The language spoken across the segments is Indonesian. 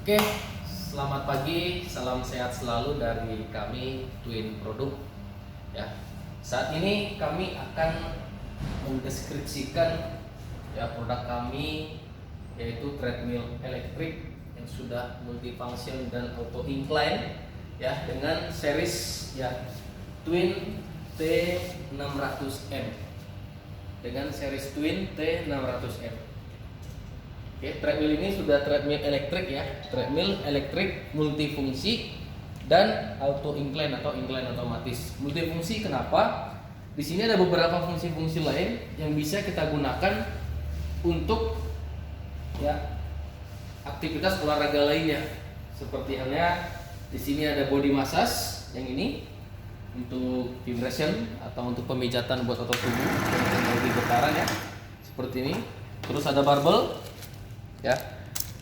Oke, selamat pagi, salam sehat selalu dari kami Twin Produk. Ya, saat ini kami akan mendeskripsikan produk kami, yaitu treadmill elektrik yang sudah multifunction dan auto incline dengan series Twin T600M dengan series Twin T600M. Oke, treadmill ini sudah treadmill elektrik treadmill elektrik multifungsi dan auto incline atau incline otomatis. Multifungsi kenapa? Di sini ada beberapa fungsi-fungsi lain yang bisa kita gunakan untuk aktivitas olahraga lainnya. Seperti halnya di sini ada body massage yang ini untuk vibration atau untuk pemijatan buat otot tubuh dan teknologi getaran seperti ini. Terus ada barbell.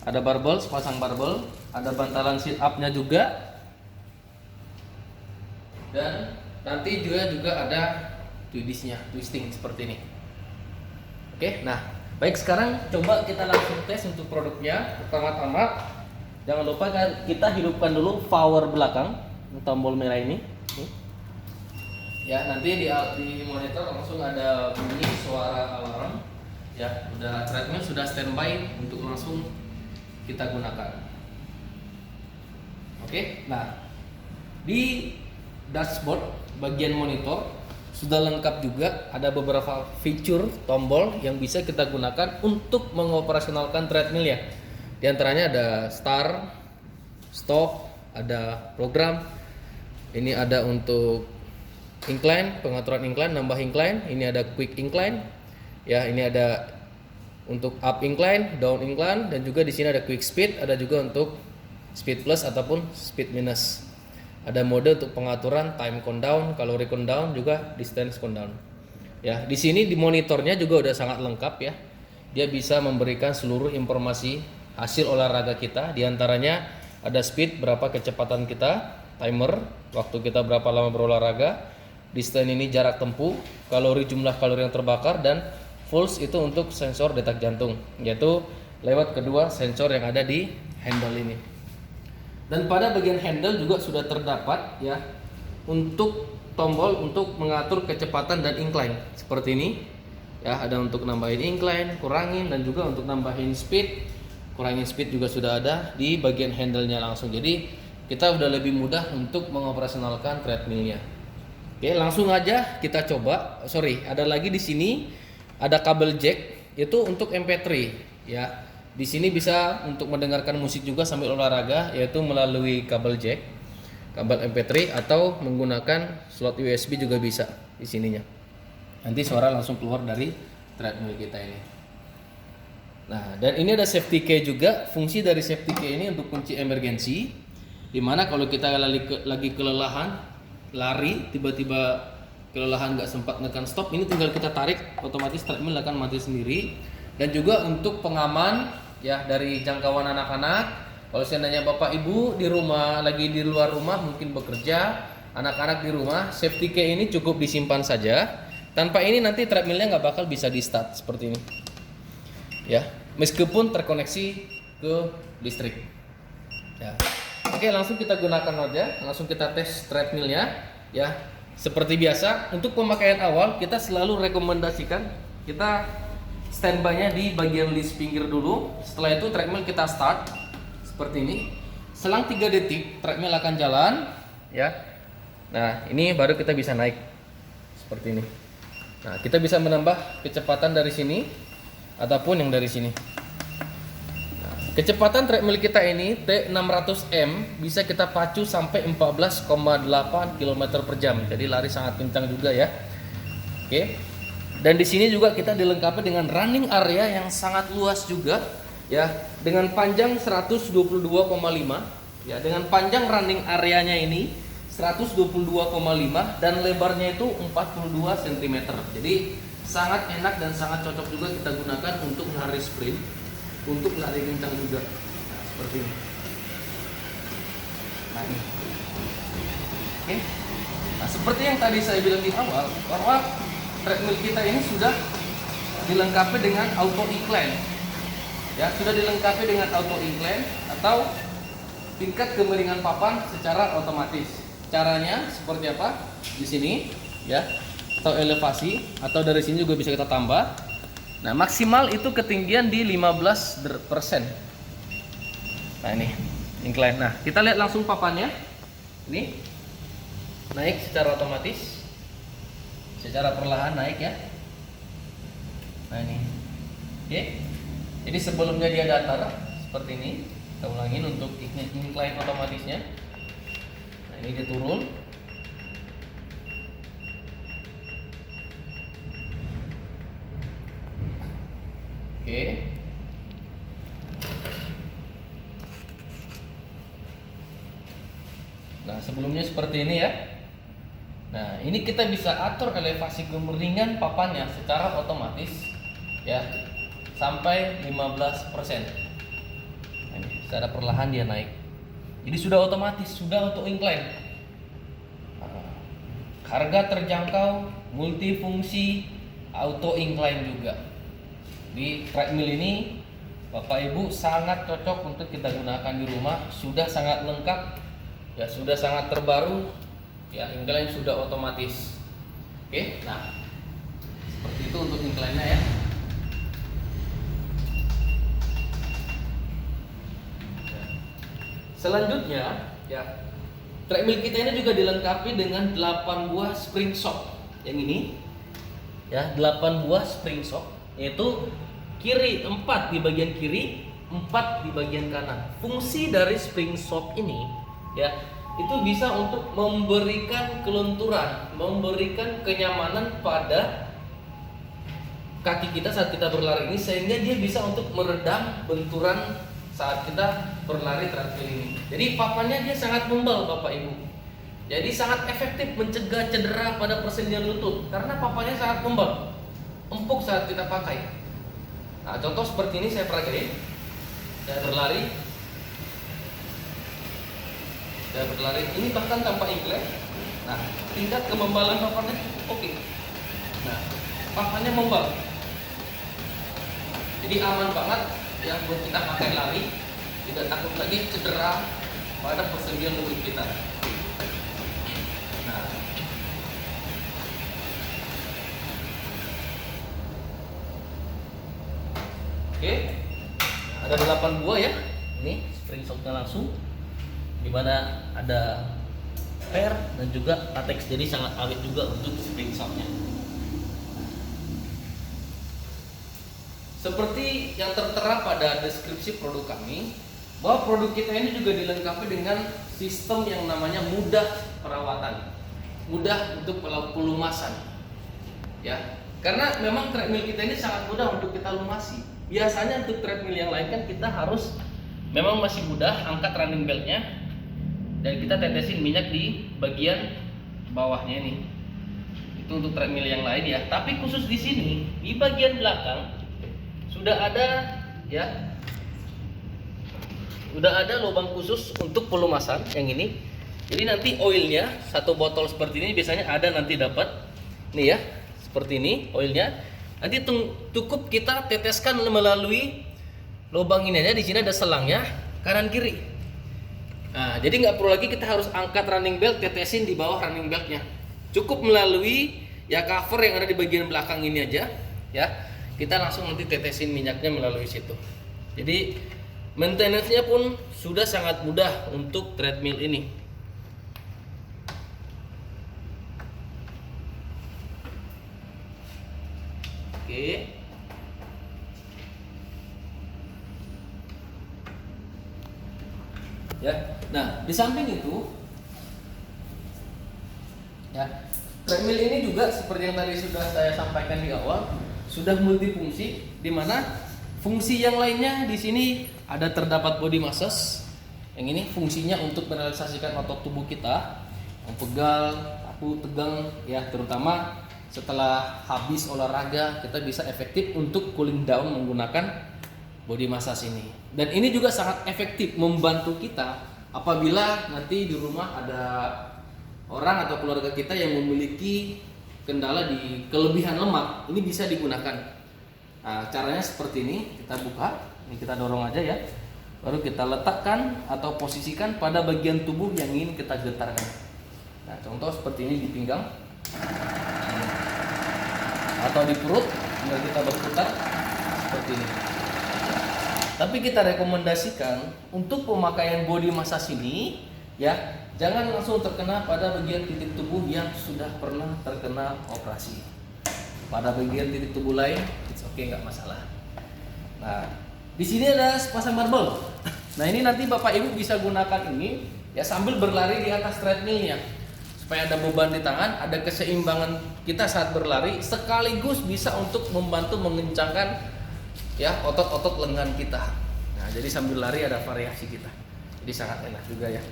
Ada barbel, sepasang barbel, ada bantalan sit up-nya juga, dan nanti juga ada twisting seperti ini. Oke, nah baik, sekarang coba kita langsung tes untuk produknya. Pertama-tama jangan lupa kita hidupkan dulu power belakang tombol merah ini. Nanti di monitor langsung ada bunyi suara alarm. Udah treadmill sudah standby untuk langsung kita gunakan. Oke, nah di dashboard bagian monitor sudah lengkap juga, ada beberapa fitur tombol yang bisa kita gunakan untuk mengoperasionalkan treadmill Di antaranya ada start, stop, ada program. Ini ada untuk incline, pengaturan incline, nambah incline. Ini ada quick incline. Ini ada untuk up incline, down incline, dan juga di sini ada quick speed, ada juga untuk speed plus ataupun speed minus. Ada mode untuk pengaturan time countdown, kalori countdown, juga distance countdown. Di sini di monitornya juga udah sangat lengkap Dia bisa memberikan seluruh informasi hasil olahraga kita. Di antaranya ada speed, berapa kecepatan kita, timer, waktu kita berapa lama berolahraga, distance ini jarak tempuh, kalori, jumlah kalori yang terbakar, dan pulse itu untuk sensor detak jantung, yaitu lewat kedua sensor yang ada di handle ini. Dan pada bagian handle juga sudah terdapat untuk tombol untuk mengatur kecepatan dan incline seperti ini. Ada untuk nambahin incline, kurangin, dan juga untuk nambahin speed, kurangin speed juga sudah ada di bagian handle-nya langsung. Jadi kita udah lebih mudah untuk mengoperasionalkan treadmill-nya. Oke, langsung aja kita coba. Ada lagi di sini ada kabel jack, itu untuk MP3 Di sini bisa untuk mendengarkan musik juga sambil olahraga, yaitu melalui kabel jack, kabel MP3, atau menggunakan slot USB juga bisa di sininya. Nanti suara langsung keluar dari treadmill kita ini. Nah, dan ini ada safety key juga. Fungsi dari safety key ini untuk kunci emergensi, dimana kalau kita lagi kelelahan lari, tiba-tiba kelelahan nggak sempat ngekan stop, ini tinggal kita tarik, otomatis treadmill akan mati sendiri. Dan juga untuk pengaman dari jangkauan anak-anak. Kalau seandainya bapak ibu di rumah, lagi di luar rumah, mungkin bekerja, anak-anak di rumah, safety key ini cukup disimpan saja. Tanpa ini nanti treadmillnya nggak bakal bisa di start seperti ini meskipun terkoneksi ke listrik. Oke, langsung kita gunakan aja, langsung kita tes treadmillnya Seperti biasa, untuk pemakaian awal kita selalu rekomendasikan kita standby-nya di bagian list pinggir dulu. Setelah itu treadmill kita start seperti ini. Selang 3 detik treadmill akan jalan Nah, ini baru kita bisa naik seperti ini. Nah, kita bisa menambah kecepatan dari sini ataupun yang dari sini. Kecepatan treadmill kita ini T600M bisa kita pacu sampai 14,8 km per jam. Jadi lari sangat kencang juga Oke. Dan di sini juga kita dilengkapi dengan running area yang sangat luas juga dengan panjang 122,5 dengan panjang running areanya ini 122,5 dan lebarnya itu 42 cm. Jadi sangat enak dan sangat cocok juga kita gunakan untuk lari sprint, untuk lari kencang juga. Nah, seperti ini. Nah, ini. Oke. Nah, seperti yang tadi saya bilang di awal, bahwa treadmill kita ini sudah dilengkapi dengan auto incline. Sudah dilengkapi dengan auto incline atau tingkat kemiringan papan secara otomatis. Caranya seperti apa? Di sini ya, atau elevasi, atau dari sini juga bisa kita tambah. Nah, maksimal itu ketinggian di 15%. Nah, ini incline. Nah, kita lihat langsung papannya. Ini naik secara otomatis. Secara perlahan naik ya. Nah, ini. Oke. Jadi sebelumnya dia datar seperti ini. Kita ulangin untuk incline otomatisnya. Nah, ini dia turun. Oke. Nah, sebelumnya seperti ini ya. Nah, ini kita bisa atur elevasi kemiringan papannya secara otomatis ya, sampai 15%. Nah, ini secara perlahan dia naik. Jadi sudah otomatis, sudah auto incline. Nah, harga terjangkau, multifungsi, auto incline juga. Di treadmill ini Bapak Ibu sangat cocok untuk kita gunakan di rumah, sudah sangat lengkap. Ya, sudah sangat terbaru ya, incline sudah otomatis. Oke, nah seperti itu untuk incline-nya ya. Selanjutnya ya, treadmill kita ini juga dilengkapi dengan 8 buah spring shock. Yang ini ya, 8 buah spring shock, yaitu kiri 4 di bagian kiri, 4 di bagian kanan. Fungsi dari spring shock ini ya, itu bisa untuk memberikan kelenturan, memberikan kenyamanan pada kaki kita saat kita berlari ini, sehingga dia bisa untuk meredam benturan saat kita berlari treadmill ini. Jadi papannya dia sangat membal Bapak Ibu. Jadi sangat efektif mencegah cedera pada persendian lutut karena papannya sangat membal, empuk saat kita pakai. Nah, contoh seperti ini saya pakai, saya berlari. Ini bahkan tanpa incline. Nah, tingkat kemembalan papannya oke. Nah, papannya membal, jadi aman banget ya buat kita pakai lari, tidak takut lagi cedera pada persendian lutut kita. Nah, oke, ada 8 buah ya. Ini spring shock-nya langsung, dimana ada per dan juga latex, jadi sangat awet juga untuk spring shock-nya. Seperti yang tertera pada deskripsi produk kami, bahwa produk kita ini juga dilengkapi dengan sistem yang namanya mudah perawatan, mudah untuk pelumasan ya, karena memang treadmill kita ini sangat mudah untuk kita lumasi. Biasanya untuk treadmill yang lain kan kita harus memang masih mudah angkat running beltnya dan kita tetesin minyak di bagian bawahnya ini. Itu untuk treadmill yang lain ya. Tapi khusus di sini di bagian belakang sudah ada ya, sudah ada lubang khusus untuk pelumasan yang ini. Jadi nanti oilnya, satu botol seperti ini biasanya ada nanti dapat nih ya, seperti ini oilnya. Nanti cukup kita teteskan melalui lubang ini aja. Di sini ada selangnya kanan kiri. Nah, jadi nggak perlu lagi kita harus angkat running belt, tetesin di bawah running beltnya. Cukup melalui ya cover yang ada di bagian belakang ini aja ya. Kita langsung nanti tetesin minyaknya melalui situ. Jadi maintenance-nya pun sudah sangat mudah untuk treadmill ini. Oke. Ya. Nah, di samping itu ya, treadmill ini juga seperti yang tadi sudah saya sampaikan di awal, sudah multifungsi, di mana fungsi yang lainnya di sini ada terdapat body massage. Yang ini fungsinya untuk merelaksasikan otot tubuh kita yang pegal, kaku, tegang ya, terutama setelah habis olahraga kita bisa efektif untuk cooling down menggunakan body massage ini. Dan ini juga sangat efektif membantu kita apabila nanti di rumah ada orang atau keluarga kita yang memiliki kendala di kelebihan lemak, ini bisa digunakan. Nah, caranya seperti ini, kita buka, ini kita dorong aja ya, baru kita letakkan atau posisikan pada bagian tubuh yang ingin kita getarkan. Nah, contoh seperti ini di pinggang atau di perut, tinggal kita berputar seperti ini. Tapi kita rekomendasikan untuk pemakaian body massage ini, ya, jangan langsung terkena pada bagian titik tubuh yang sudah pernah terkena operasi. Pada bagian titik tubuh lain, it's okay, nggak masalah. Nah, di sini ada sepasang barbel. Nah, ini nanti Bapak Ibu bisa gunakan ini ya sambil berlari di atas treadmillnya, supaya ada beban di tangan, ada keseimbangan kita saat berlari, sekaligus bisa untuk membantu mengencangkan ya otot-otot lengan kita. Nah, jadi sambil lari ada variasi kita, jadi sangat enak juga ya.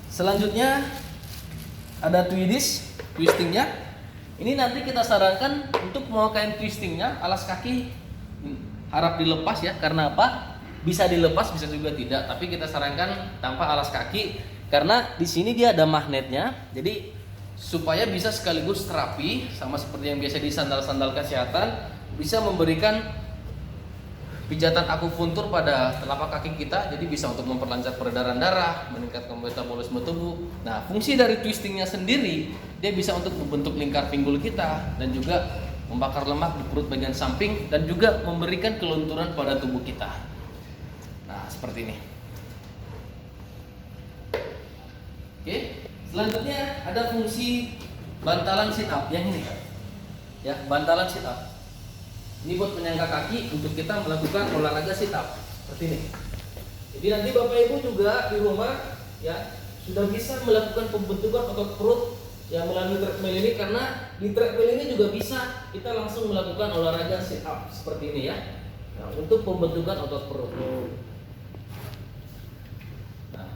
Selanjutnya ada twistingnya. Ini nanti kita sarankan untuk pemakaian twistingnya, alas kaki harap dilepas ya. Karena apa? Bisa dilepas, bisa juga tidak. Tapi kita sarankan tanpa alas kaki, karena di sini dia ada magnetnya. Jadi supaya bisa sekaligus terapi, sama seperti yang biasa di sandal-sandal kesehatan, bisa memberikan pijatan akupuntur pada telapak kaki kita, jadi bisa untuk memperlancar peredaran darah, meningkatkan metabolisme tubuh. Nah, fungsi dari twistingnya sendiri, dia bisa untuk membentuk lingkar pinggul kita dan juga membakar lemak di perut bagian samping dan juga memberikan kelunturan pada tubuh kita. Nah, seperti ini. Oke, selanjutnya ada fungsi bantalan sit up yang ini. Ya, bantalan sit up. Ini buat penyangga kaki untuk kita melakukan olahraga sit up seperti ini. Jadi nanti Bapak Ibu juga di rumah ya sudah bisa melakukan pembentukan otot perut ya melalui treadmill ini, karena di treadmill ini juga bisa kita langsung melakukan olahraga sit up seperti ini ya. Nah, untuk pembentukan otot perut. Nah,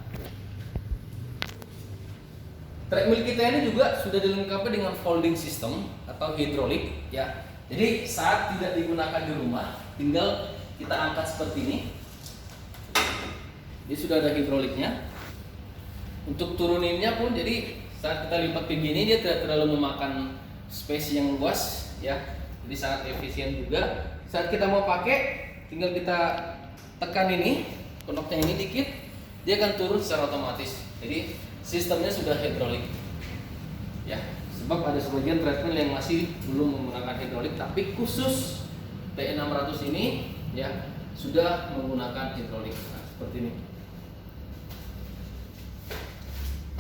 treadmill kita ini juga sudah dilengkapi dengan folding system atau hidrolik ya. Jadi saat tidak digunakan di rumah, tinggal kita angkat seperti ini. Dia sudah ada hidroliknya. Untuk turuninnya pun, jadi saat kita lipat begini dia tidak terlalu memakan space yang luas, ya. Jadi sangat efisien juga. Saat kita mau pakai, tinggal kita tekan ini, knopnya ini dikit, dia akan turun secara otomatis. Jadi sistemnya sudah hidrolik, ya. Sebab ada sebagian treadmill yang masih belum menggunakan hidrolik, tapi khusus T600 ini ya sudah menggunakan hidrolik. Nah, seperti ini.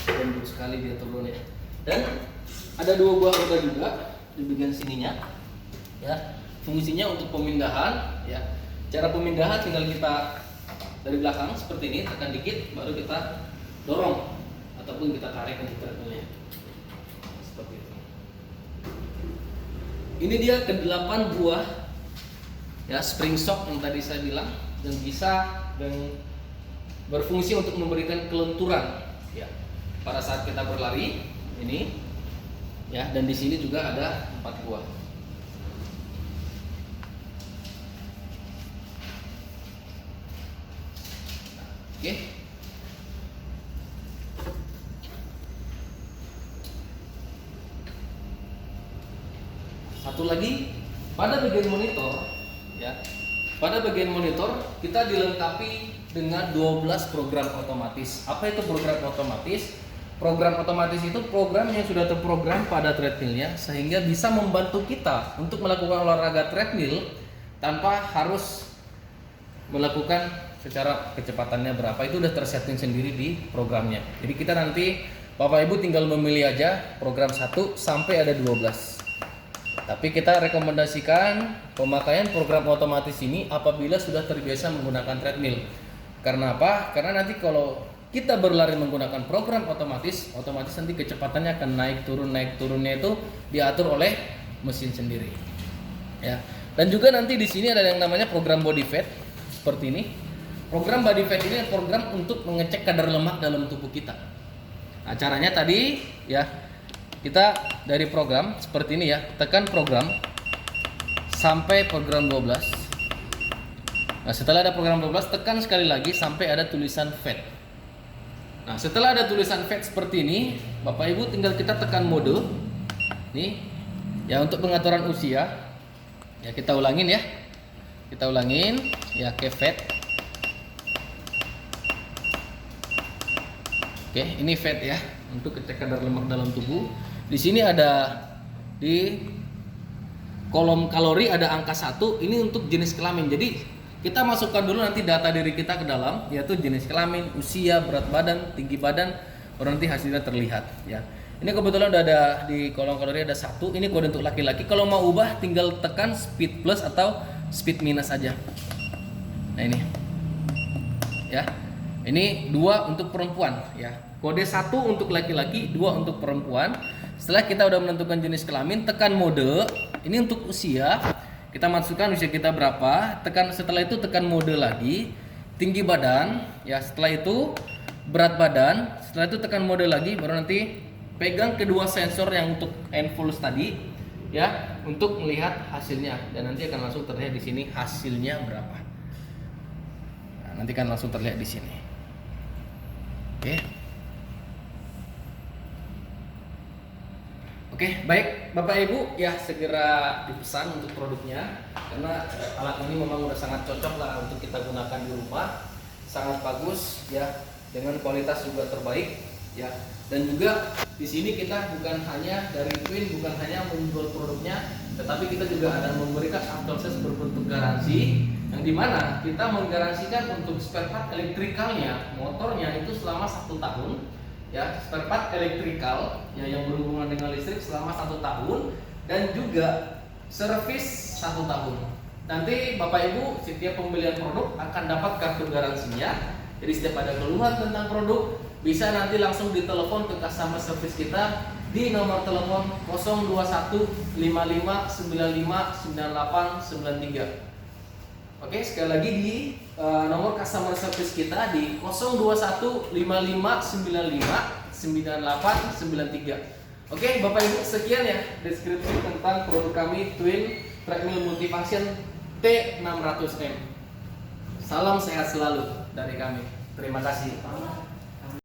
Lembut sekali dia turun ya. Dan ada 2 buah roda juga di bagian sininya. Ya, fungsinya untuk pemindahan ya. Cara pemindahan tinggal kita dari belakang seperti ini, tekan dikit baru kita dorong ataupun kita tarik untuk treadmillnya. Ini dia ke-8 buah ya spring shock yang tadi saya bilang, dan bisa dan berfungsi untuk memberikan kelenturan ya pada saat kita berlari ini ya. Dan di sini juga ada 4 buah. Oke. Satu lagi, pada bagian monitor ya. Pada bagian monitor kita dilengkapi dengan 12 program otomatis. Apa itu program otomatis? Program otomatis itu program yang sudah terprogram pada treadmillnya, sehingga bisa membantu kita untuk melakukan olahraga treadmill tanpa harus melakukan secara kecepatannya berapa. Itu udah tersetting sendiri di programnya. Jadi kita nanti Bapak Ibu tinggal memilih aja program 1 sampai ada 12. Tapi kita rekomendasikan pemakaian program otomatis ini apabila sudah terbiasa menggunakan treadmill. Karena apa? Karena nanti kalau kita berlari menggunakan program otomatis nanti kecepatannya akan naik turunnya itu diatur oleh mesin sendiri. Ya. Dan juga nanti di sini ada yang namanya program body fat seperti ini. Program body fat ini adalah program untuk mengecek kadar lemak dalam tubuh kita. Nah, caranya tadi ya, kita dari program seperti ini ya, tekan program sampai program 12. Nah, setelah ada program 12, tekan sekali lagi sampai ada tulisan fat. Nah, setelah ada tulisan fat seperti ini, Bapak Ibu tinggal kita tekan mode. Nih, ya untuk pengaturan usia. Ya kita ulangin ya. Kita ulangin ya, fat. Oke, ini fat ya, untuk ngecek kadar lemak dalam tubuh. Di sini ada di kolom kalori ada angka 1, ini untuk jenis kelamin. Jadi kita masukkan dulu nanti data diri kita ke dalam, yaitu jenis kelamin, usia, berat badan, tinggi badan, baru nanti hasilnya terlihat ya. Ini kebetulan udah ada di kolom kalori ada 1, ini kode untuk laki-laki. Kalau mau ubah tinggal tekan speed plus atau speed minus aja. Nah ini ya, ini 2 untuk perempuan ya. Kode 1 untuk laki-laki, 2 untuk perempuan. Setelah kita udah menentukan jenis kelamin, tekan mode. Ini untuk usia, kita masukkan usia kita berapa. Setelah itu tekan mode lagi. Tinggi badan ya, setelah itu berat badan. Setelah itu tekan mode lagi, baru nanti pegang kedua sensor yang untuk Enpulse tadi ya, untuk melihat hasilnya, dan nanti akan langsung terlihat di sini hasilnya berapa. Nah, nanti akan langsung terlihat di sini. Oke. Oke, baik Bapak Ibu ya, segera dipesan untuk produknya, karena alat ini memang udah sangat cocok lah untuk kita gunakan di rumah, sangat bagus ya, dengan kualitas juga terbaik ya. Dan juga di sini kita bukan hanya dari Twin, bukan hanya menjual produknya, tetapi kita juga ada memberikan akses berbentuk garansi, yang dimana kita menggaransikan untuk spare part elektrikalnya, motornya itu selama 1 tahun. Ya, spare part elektrikal ya, yang berhubungan dengan listrik selama 1 tahun, dan juga servis 1 tahun. Nanti Bapak Ibu setiap pembelian produk akan dapat kartu garansinya. Jadi setiap ada keluhan tentang produk, bisa nanti langsung ditelepon ke customer service kita di nomor telepon 02155959893. Oke, sekali lagi di nomor customer service kita di 02155959893. Oke, Bapak Ibu, sekian ya deskripsi tentang produk kami Twin Treadmill Multifunction T600M. Salam sehat selalu dari kami. Terima kasih.